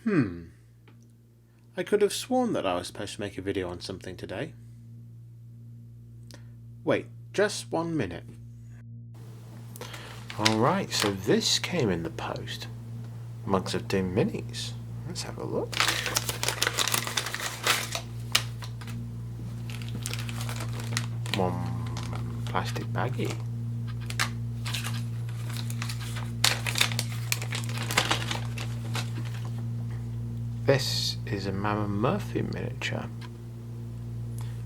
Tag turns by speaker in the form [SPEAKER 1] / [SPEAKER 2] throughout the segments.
[SPEAKER 1] I could have sworn that I was supposed to make a video on something today. Wait, just 1 minute. Alright, so this came in the post. Mugs of Doom minis. Let's have a look. One plastic baggie. This is a Mama Murphy miniature.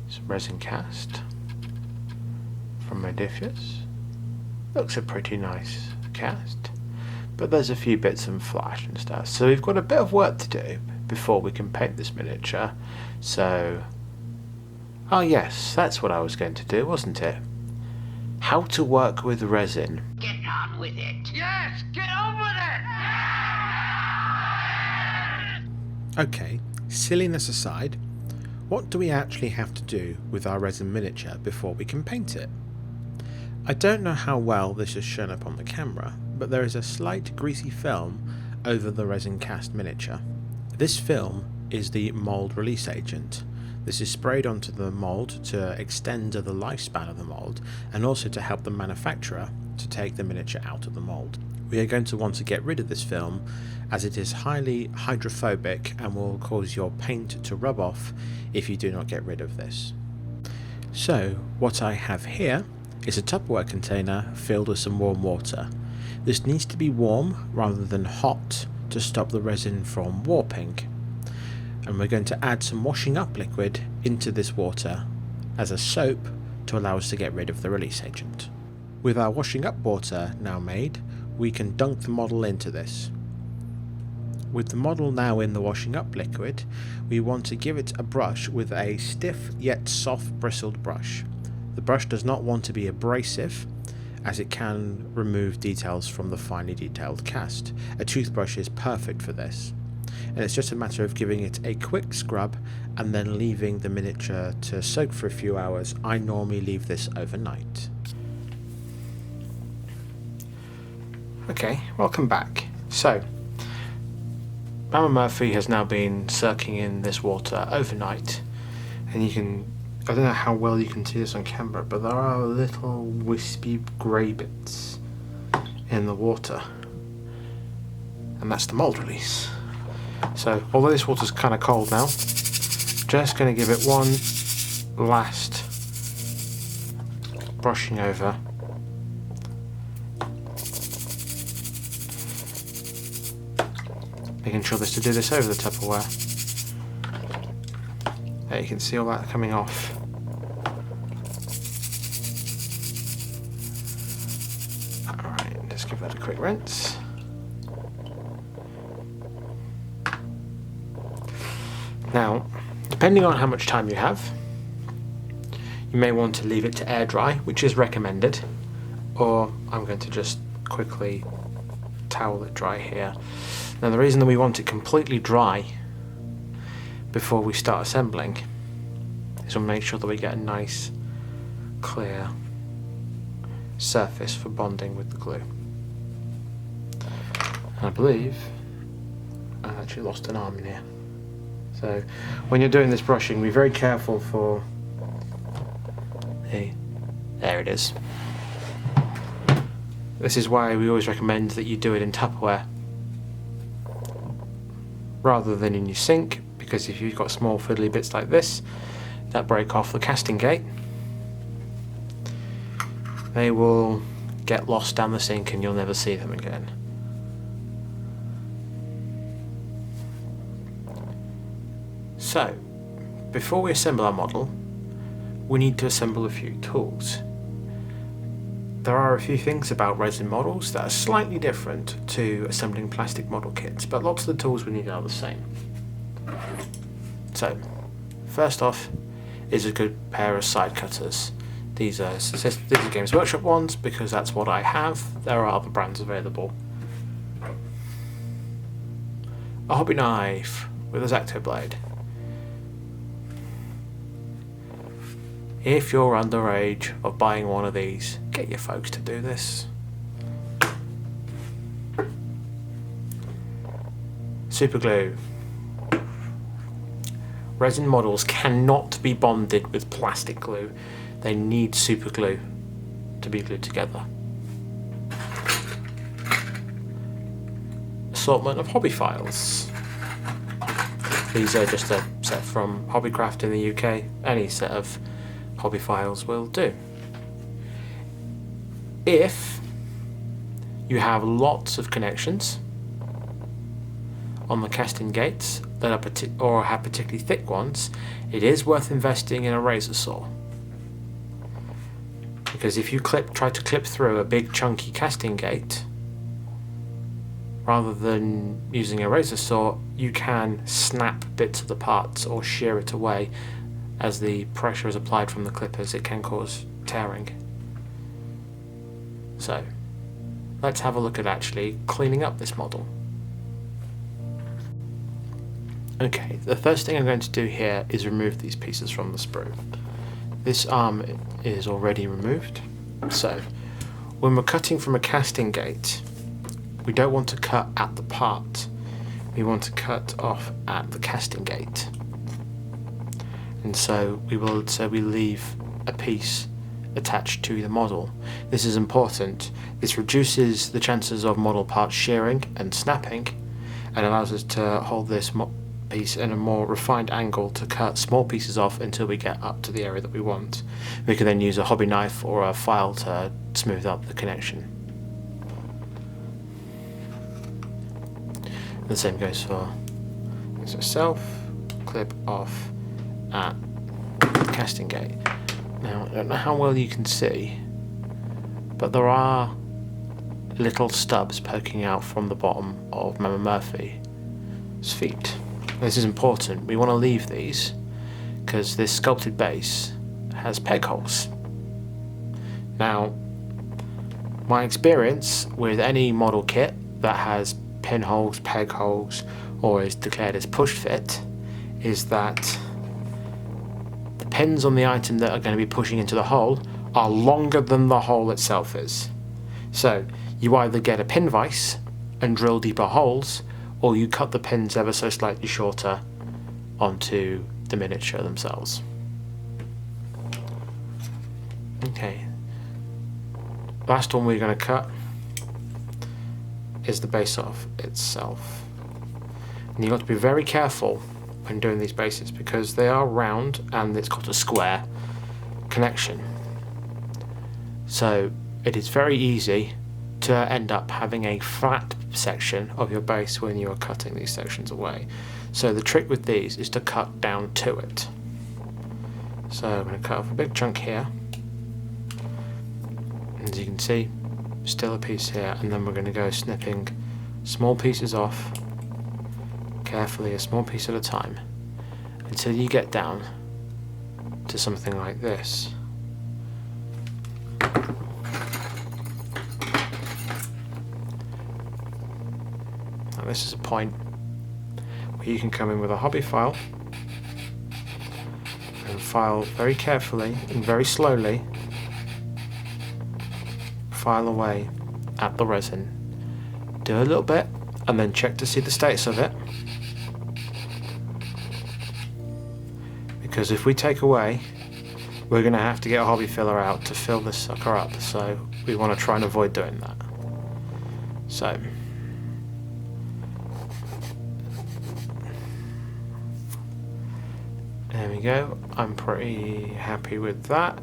[SPEAKER 1] It's a resin cast from Modiphius. Looks a pretty nice cast, but there's a few bits and flash and stuff, so we've got a bit of work to do before we can paint this miniature. So, oh yes, that's what I was going to do, wasn't it? How to work with resin.
[SPEAKER 2] Get on with it. Yes, get on with it!
[SPEAKER 1] Okay, silliness aside, what do we actually have to do with our resin miniature before we can paint it? I don't know how well this is shown up on the camera, but there is a slight greasy film over the resin cast miniature. This film is the mould release agent. This is sprayed onto the mould to extend the lifespan of the mould and also to help the manufacturer to take the miniature out of the mould. We are going to want to get rid of this film as it is highly hydrophobic and will cause your paint to rub off if you do not get rid of this. So what I have here is a Tupperware container filled with some warm water. This needs to be warm rather than hot to stop the resin from warping. And we're going to add some washing up liquid into this water as a soap to allow us to get rid of the release agent. With our washing up water now made, we can dunk the model into this. With the model now in the washing up liquid, we want to give it a brush with a stiff yet soft bristled brush. The brush does not want to be abrasive, as it can remove details from the finely detailed cast. A toothbrush is perfect for this, and it's just a matter of giving it a quick scrub and then leaving the miniature to soak for a few hours. I normally leave this overnight. Okay, welcome back. So, Mama Murphy has now been soaking in this water overnight, and you can, I don't know how well you can see this on camera, but there are little wispy grey bits in the water, and that's the mould release. So although this water's kind of cold now, just going to give it one last brushing over. Making sure this to do this over the Tupperware. There you can see all that coming off. Alright, let's give that a quick rinse. Now, depending on how much time you have, you may want to leave it to air dry, which is recommended, or I'm going to just quickly towel it dry here. Now the reason that we want it completely dry before we start assembling is to make sure that we get a nice clear surface for bonding with the glue. And I believe I actually lost an arm in here. So when you're doing this brushing, be very careful for there it is. This is why we always recommend that you do it in Tupperware rather than in your sink, because if you've got small fiddly bits like this that break off the casting gate, they will get lost down the sink and you'll never see them again. So, before we assemble our model, we need to assemble a few tools. There are a few things about resin models that are slightly different to assembling plastic model kits, but lots of the tools we need are the same. So, first off is a good pair of side cutters. These are Games Workshop ones because that's what I have. There are other brands available. A hobby knife with a X-Acto blade. If you're underage of buying one of these, get your folks to do this. Super glue. Resin models cannot be bonded with plastic glue. They need super glue to be glued together. Assortment of hobby files. These are just a set from Hobbycraft in the UK. Any set of hobby files will do. If you have lots of connections on the casting gates that are or have particularly thick ones, it is worth investing in a razor saw. Because if you try to clip through a big chunky casting gate, rather than using a razor saw, you can snap bits of the parts or shear it away. As the pressure is applied from the clippers, it can cause tearing. So, let's have a look at actually cleaning up this model. Okay, the first thing I'm going to do here is remove these pieces from the sprue. This arm is already removed, so when we're cutting from a casting gate, we don't want to cut at the part, we want to cut off at the casting gate. And so we leave a piece attached to the model. This is important. This reduces the chances of model parts shearing and snapping, and allows us to hold this piece in a more refined angle to cut small pieces off until we get up to the area that we want. We can then use a hobby knife or a file to smooth out the connection. The same goes for this itself. Clip off at the casting gate. Now, I don't know how well you can see, but there are little stubs poking out from the bottom of Mama Murphy's feet. This is important. We want to leave these because this sculpted base has peg holes. Now, my experience with any model kit that has pinholes, peg holes, or is declared as push fit is that the pins on the item that are going to be pushing into the hole are longer than the hole itself is. So you either get a pin vise and drill deeper holes, or you cut the pins ever so slightly shorter onto the miniature themselves. Okay, last one we're going to cut is the base off itself. And you've got to be very careful when doing these bases because they are round and it's got a square connection. So it is very easy to end up having a flat section of your base when you are cutting these sections away. So the trick with these is to cut down to it. So I'm going to cut off a big chunk here. As you can see, still a piece here, and then we're going to go snipping small pieces off carefully, a small piece at a time, until you get down to something like this. Now this is a point where you can come in with a hobby file and file very carefully and very slowly, file away at the resin. Do a little bit and then check to see the status of it, because if we take away, we're going to have to get a hobby filler out to fill this sucker up, so we want to try and avoid doing that. So there we go. I'm pretty happy with that.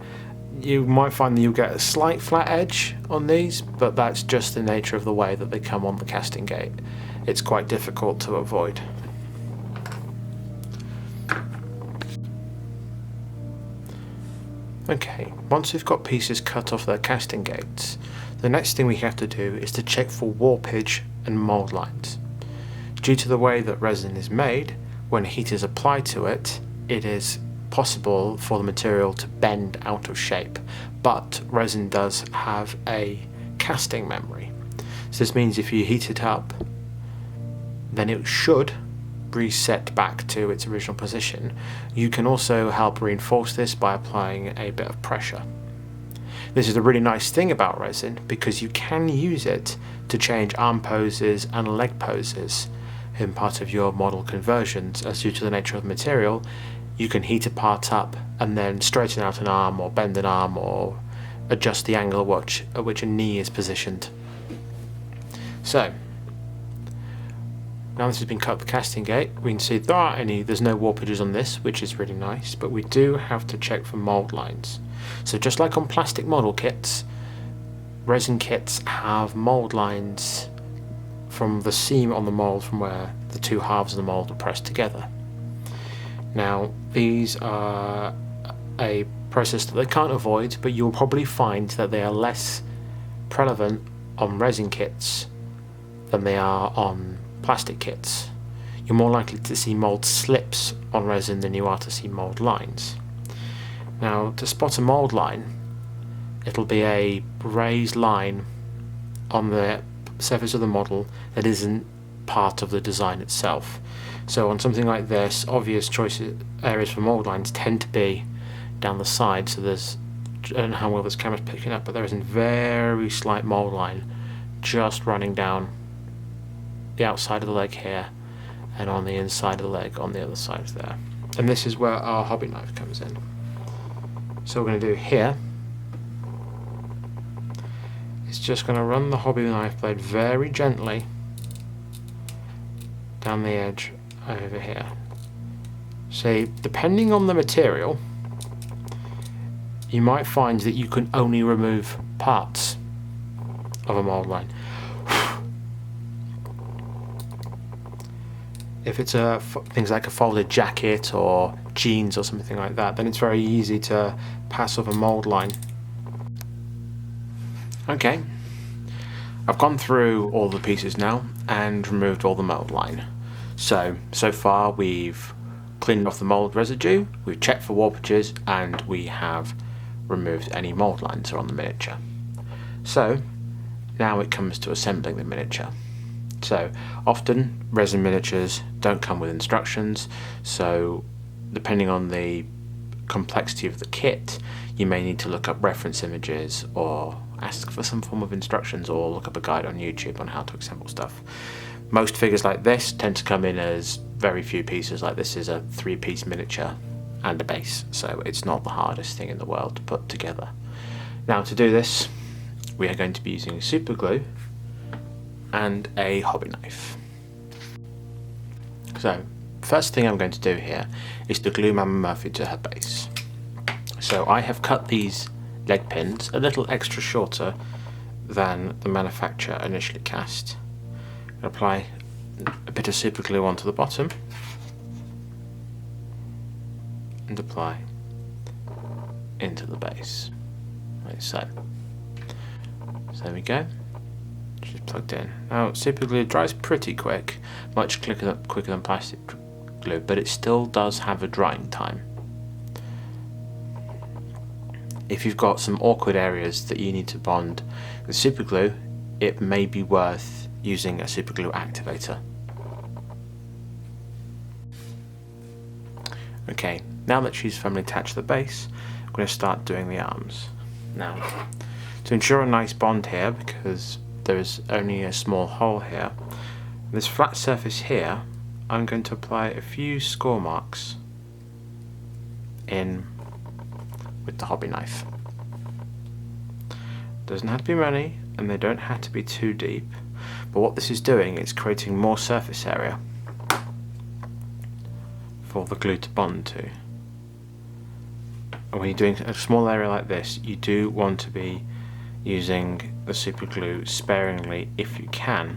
[SPEAKER 1] You might find that you'll get a slight flat edge on these, but that's just the nature of the way that they come on the casting gate. It's quite difficult to avoid. Okay, once we've got pieces cut off their casting gates, the next thing we have to do is to check for warpage and mould lines. Due to the way that resin is made, when heat is applied to it, it is possible for the material to bend out of shape, but resin does have a casting memory. So this means if you heat it up, then it should reset back to its original position. You can also help reinforce this by applying a bit of pressure. This is a really nice thing about resin because you can use it to change arm poses and leg poses in part of your model conversions, as due to the nature of the material, you can heat a part up and then straighten out an arm or bend an arm or adjust the angle at which a knee is positioned. So, now this has been cut the casting gate, we can see there's no warpages on this, which is really nice, but we do have to check for mould lines. So just like on plastic model kits, resin kits have mould lines from the seam on the mould from where the two halves of the mould are pressed together. Now, these are a process that they can't avoid, but you'll probably find that they are less prevalent on resin kits than they are on plastic kits. You're more likely to see mould slips on resin than you are to see mould lines. Now, to spot a mould line, it'll be a raised line on the surface of the model that isn't part of the design itself. So on something like this, obvious areas for mould lines tend to be down the side, so there's, I don't know how well this camera's picking up, but there is a very slight mould line just running down the outside of the leg here and on the inside of the leg on the other side there. And this is where our hobby knife comes in. So what we're going to do here is just going to run the hobby knife blade very gently down the edge over here. So depending on the material, you might find that you can only remove parts of a mould line. If it's things like a folded jacket or jeans or something like that, then it's very easy to pass off a mould line. Okay, I've gone through all the pieces now and removed all the mould line. So far we've cleaned off the mould residue, we've checked for warpages, and we have removed any mould lines that are on the miniature. So now it comes to assembling the miniature. So often resin miniatures don't come with instructions, so depending on the complexity of the kit, you may need to look up reference images or ask for some form of instructions or look up a guide on YouTube on how to assemble stuff. Most figures like this tend to come in as very few pieces. Like this is a 3-piece miniature and a base, so it's not the hardest thing in the world to put together. Now to do this, we are going to be using super glue and a hobby knife. So first thing I'm going to do here is to glue Mama Murphy to her base. So I have cut these leg pins a little extra shorter than the manufacturer initially cast. Apply a bit of super glue onto the bottom and apply into the base, like so. So there we go. She's plugged in. Now super glue dries pretty quick, much quicker than plastic glue, but it still does have a drying time. If you've got some awkward areas that you need to bond with super glue, it may be worth using a super glue activator. Okay, now that she's firmly attached to the base, I'm going to start doing the arms. Now, to ensure a nice bond here, because there is only a small hole here, this flat surface here, I'm going to apply a few score marks in with the hobby knife. Doesn't have to be many, and they don't have to be too deep, but what this is doing is creating more surface area for the glue to bond to. And when you're doing a small area like this, you do want to be using the super glue sparingly if you can.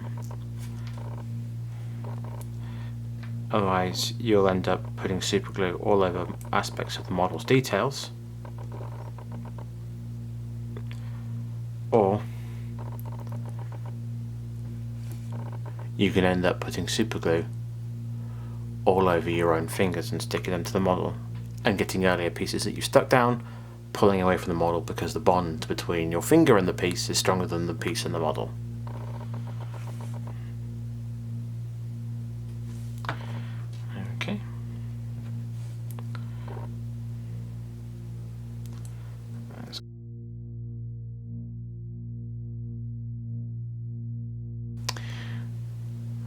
[SPEAKER 1] Otherwise you'll end up putting super glue all over aspects of the model's details, or you can end up putting super glue all over your own fingers and sticking them to the model and getting earlier pieces that you stuck down pulling away from the model because the bond between your finger and the piece is stronger than the piece and the model. Okay.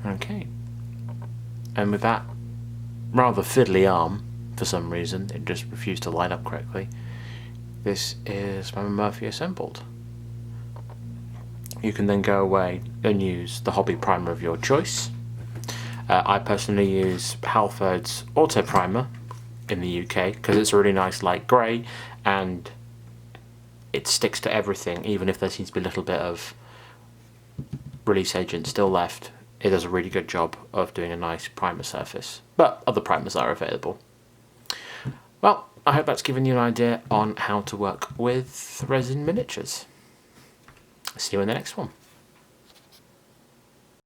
[SPEAKER 1] Okay.
[SPEAKER 3] and with that rather fiddly arm, for some reason, it just refused to line up correctly, this is Mama Murphy assembled. You can then go away and use the hobby primer of your choice. I personally use Halford's Auto Primer in the UK because it's a really nice light grey and it sticks to everything, even if there seems to be a little bit of release agent still left. It does a really good job of doing a nice primer surface, but other primers are available. Well, I hope that's given you an idea on how to work with resin miniatures. See you in the next one.